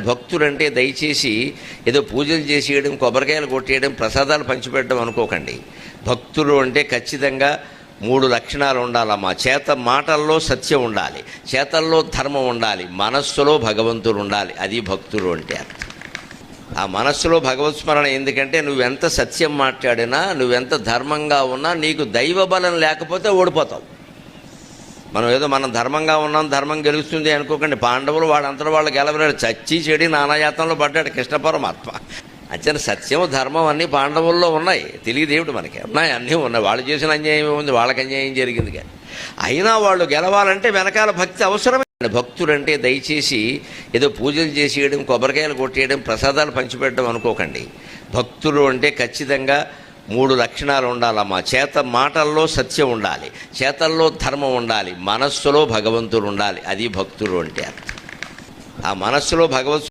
భక్తులంటే దయచేసి ఏదో పూజలు చేసేయడం, కొబ్బరికాయలు కొట్టేయడం, ప్రసాదాలు పంచిపెట్టడం అనుకోకండి. భక్తులు అంటే ఖచ్చితంగా 3 లక్షణాలు ఉండాలమ్మా. మాటల్లో సత్యం ఉండాలి, చేతల్లో ధర్మం ఉండాలి, మనస్సులో భగవంతుడు ఉండాలి. అది భక్తులు అంటే అర్థం. ఆ మనస్సులో భగవత్ స్మరణ. ఎందుకంటే నువ్వెంత సత్యం మాట్లాడినా, నువ్వెంత ధర్మంగా ఉన్నా, నీకు దైవ బలం లేకపోతే ఓడిపోతావు. మనం ధర్మంగా ఉన్నాం, ధర్మం గెలుస్తుంది అనుకోకండి. పాండవులు వాళ్ళంతా వాళ్ళు గెలవలేరు, చచ్చి చెడి నానాయాతంలో పడ్డాడు కృష్ణ పరమాత్మ. అంచన సత్యం ధర్మం అన్నీ పాండవుల్లో ఉన్నాయి. తెలియదేవుడు మనకి ఉన్నాయి, అన్నీ ఉన్నాయి. వాళ్ళు చేసిన అన్యాయం ఉంది, వాళ్ళకి అన్యాయం జరిగింది. కానీ అయినా వాళ్ళు గెలవాలంటే వెనకాల భక్తి అవసరమే. భక్తులంటే దయచేసి ఏదో పూజలు చేసేయడం, కొబ్బరికాయలు కొట్టేయడం, ప్రసాదాలు పంచిపెట్టడం అనుకోకండి. భక్తులు అంటే ఖచ్చితంగా 3 లక్షణాలు ఉండాలమ్మా. మాటల్లో సత్యం ఉండాలి, చేతల్లో ధర్మం ఉండాలి, మనస్సులో భగవంతుడు ఉండాలి. అది భక్తులు అంటే అర్థం. ఆ మనస్సులో భగవత్